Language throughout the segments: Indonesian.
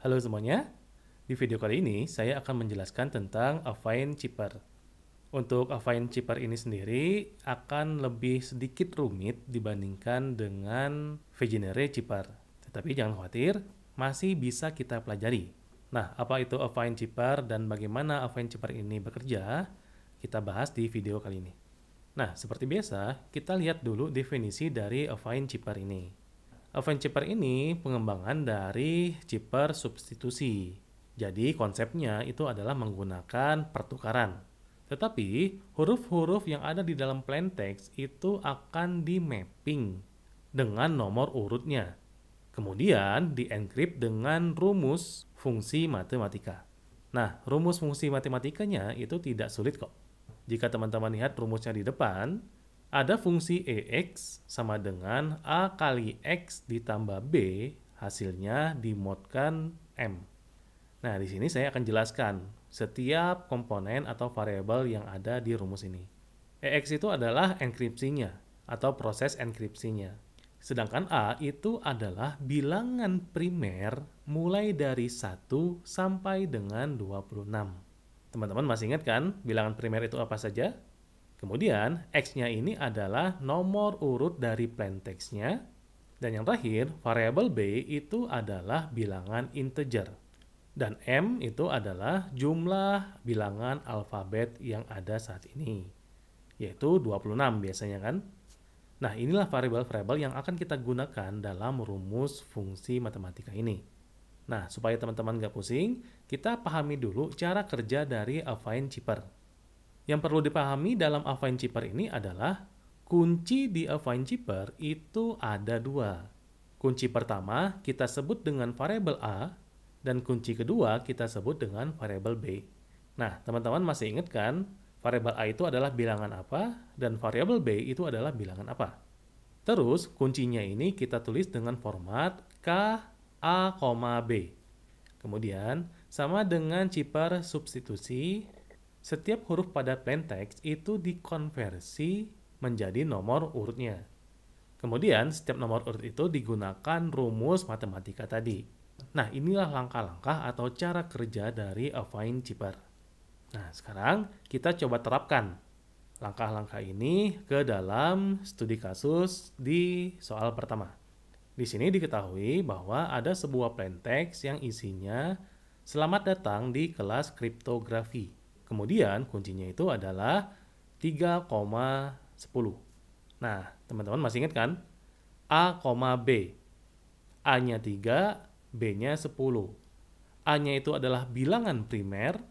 Halo semuanya, di video kali ini saya akan menjelaskan tentang affine chipper. Untuk affine chipper ini sendiri akan lebih sedikit rumit dibandingkan dengan Vegenere chipper. Tetapi jangan khawatir, masih bisa kita pelajari. Nah, apa itu affine chipper dan bagaimana affine chipper ini bekerja? Kita bahas di video kali ini. Nah, seperti biasa, kita lihat dulu definisi dari affine chipper ini. Affine chipper ini pengembangan dari chipper substitusi. Jadi konsepnya itu adalah menggunakan pertukaran. Tetapi huruf-huruf yang ada di dalam plain text itu akan di mapping dengan nomor urutnya. Kemudian di-encrypt dengan rumus fungsi matematika. Nah, rumus fungsi matematikanya itu tidak sulit kok. Jika teman-teman lihat rumusnya di depan, ada fungsi EX sama dengan A kali X ditambah B, hasilnya dimodkan M. Nah, di sini saya akan jelaskan setiap komponen atau variabel yang ada di rumus ini. EX itu adalah enkripsinya atau proses enkripsinya. Sedangkan A itu adalah bilangan primer mulai dari 1 sampai dengan 26. Teman-teman masih ingat kan bilangan primer itu apa saja? Kemudian, X-nya ini adalah nomor urut dari plain text-nya. Dan yang terakhir, variabel B itu adalah bilangan integer. Dan M itu adalah jumlah bilangan alfabet yang ada saat ini. Yaitu 26 biasanya kan? Nah, inilah variabel-variabel yang akan kita gunakan dalam rumus fungsi matematika ini. Nah, supaya teman-teman nggak pusing, kita pahami dulu cara kerja dari affine chipper. Yang perlu dipahami dalam affine chipper ini adalah kunci di affine chipper itu ada dua. Kunci pertama kita sebut dengan variabel A dan kunci kedua kita sebut dengan variabel B. Nah, teman-teman masih ingat kan variabel A itu adalah bilangan apa dan variabel B itu adalah bilangan apa? Terus kuncinya ini kita tulis dengan format K, A, B. Kemudian sama dengan chipper substitusi, setiap huruf pada plain text itu dikonversi menjadi nomor urutnya. Kemudian, setiap nomor urut itu digunakan rumus matematika tadi. Nah, inilah langkah-langkah atau cara kerja dari affine chipper. Nah, sekarang kita coba terapkan langkah-langkah ini ke dalam studi kasus di soal pertama. Di sini diketahui bahwa ada sebuah plain text yang isinya "Selamat datang di kelas kriptografi". Kemudian kuncinya itu adalah 3,10. Nah, teman-teman masih ingat kan? A, B. A-nya 3, B-nya 10. A-nya itu adalah bilangan primer,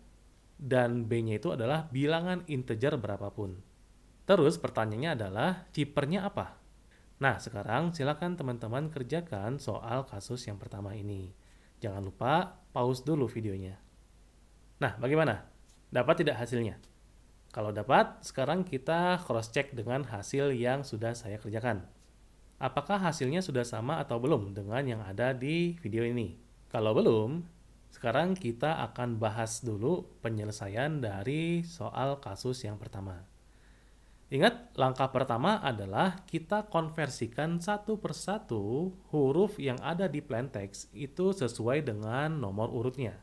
dan B-nya itu adalah bilangan integer berapapun. Terus pertanyaannya adalah, chippernya apa? Nah, sekarang silakan teman-teman kerjakan soal kasus yang pertama ini. Jangan lupa pause dulu videonya. Nah, bagaimana? Dapat tidak hasilnya? Kalau dapat, sekarang kita cross-check dengan hasil yang sudah saya kerjakan. Apakah hasilnya sudah sama atau belum dengan yang ada di video ini? Kalau belum, sekarang kita akan bahas dulu penyelesaian dari soal kasus yang pertama. Ingat, langkah pertama adalah kita konversikan satu persatu huruf yang ada di plain text itu sesuai dengan nomor urutnya.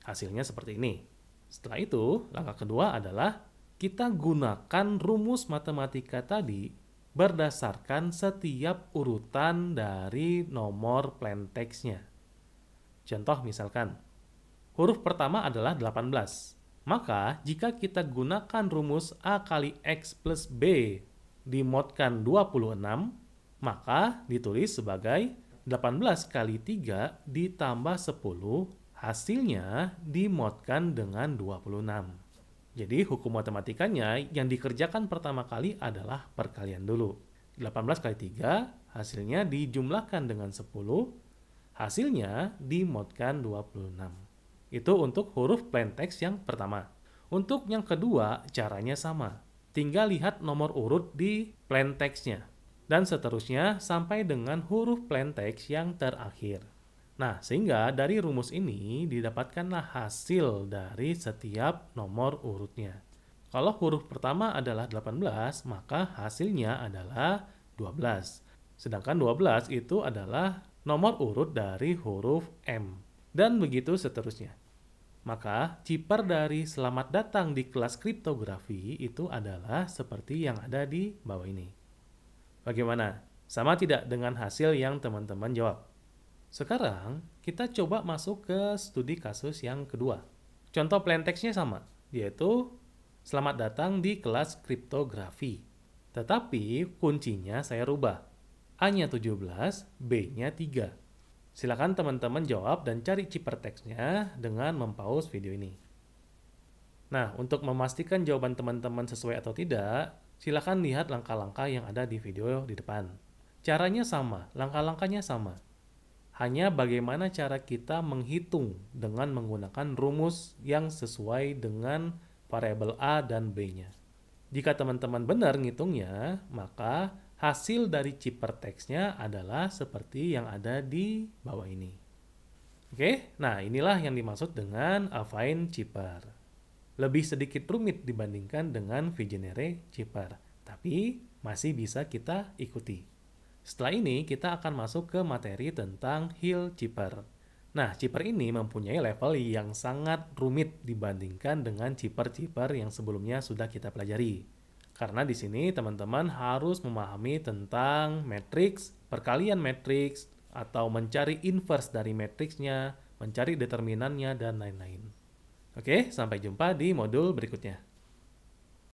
Hasilnya seperti ini. Setelah itu, langkah kedua adalah kita gunakan rumus matematika tadi berdasarkan setiap urutan dari nomor plain text-nya. Contoh misalkan, huruf pertama adalah 18. Maka, jika kita gunakan rumus A kali X plus B dimodkan 26, maka ditulis sebagai 18 kali 3 ditambah 10, hasilnya dimodkan dengan 26. Jadi hukum matematikanya yang dikerjakan pertama kali adalah perkalian dulu. 18 kali 3, hasilnya dijumlahkan dengan 10, hasilnya dimodkan 26. Itu untuk huruf plain text yang pertama. Untuk yang kedua, caranya sama. Tinggal lihat nomor urut di plain text-nya. Dan seterusnya sampai dengan huruf plain text yang terakhir. Nah, sehingga dari rumus ini didapatkanlah hasil dari setiap nomor urutnya. Kalau huruf pertama adalah 18, maka hasilnya adalah 12. Sedangkan 12 itu adalah nomor urut dari huruf M. dan begitu seterusnya. Maka, chipper dari selamat datang di kelas kriptografi itu adalah seperti yang ada di bawah ini. Bagaimana? Sama tidak dengan hasil yang teman-teman jawab? Sekarang, kita coba masuk ke studi kasus yang kedua. Contoh plain text-nya sama, yaitu selamat datang di kelas kriptografi. Tetapi kuncinya saya rubah. A-nya 17, B-nya 3. Silakan teman-teman jawab dan cari ciphertext-nya dengan mempause video ini. Nah, untuk memastikan jawaban teman-teman sesuai atau tidak, silakan lihat langkah-langkah yang ada di video di depan. Caranya sama, langkah-langkahnya sama. Hanya bagaimana cara kita menghitung dengan menggunakan rumus yang sesuai dengan variabel A dan B-nya. Jika teman-teman benar ngitungnya, maka hasil dari ciphertext-nya adalah seperti yang ada di bawah ini. Oke, nah inilah yang dimaksud dengan affine chipper. Lebih sedikit rumit dibandingkan dengan Vigenère chipper, tapi masih bisa kita ikuti. Setelah ini kita akan masuk ke materi tentang Hill chipper. Nah, chipper ini mempunyai level yang sangat rumit dibandingkan dengan chipper-chipper yang sebelumnya sudah kita pelajari. Karena di sini teman-teman harus memahami tentang matriks, perkalian matriks, atau mencari inverse dari matriksnya, mencari determinannya, dan lain-lain. Oke, sampai jumpa di modul berikutnya.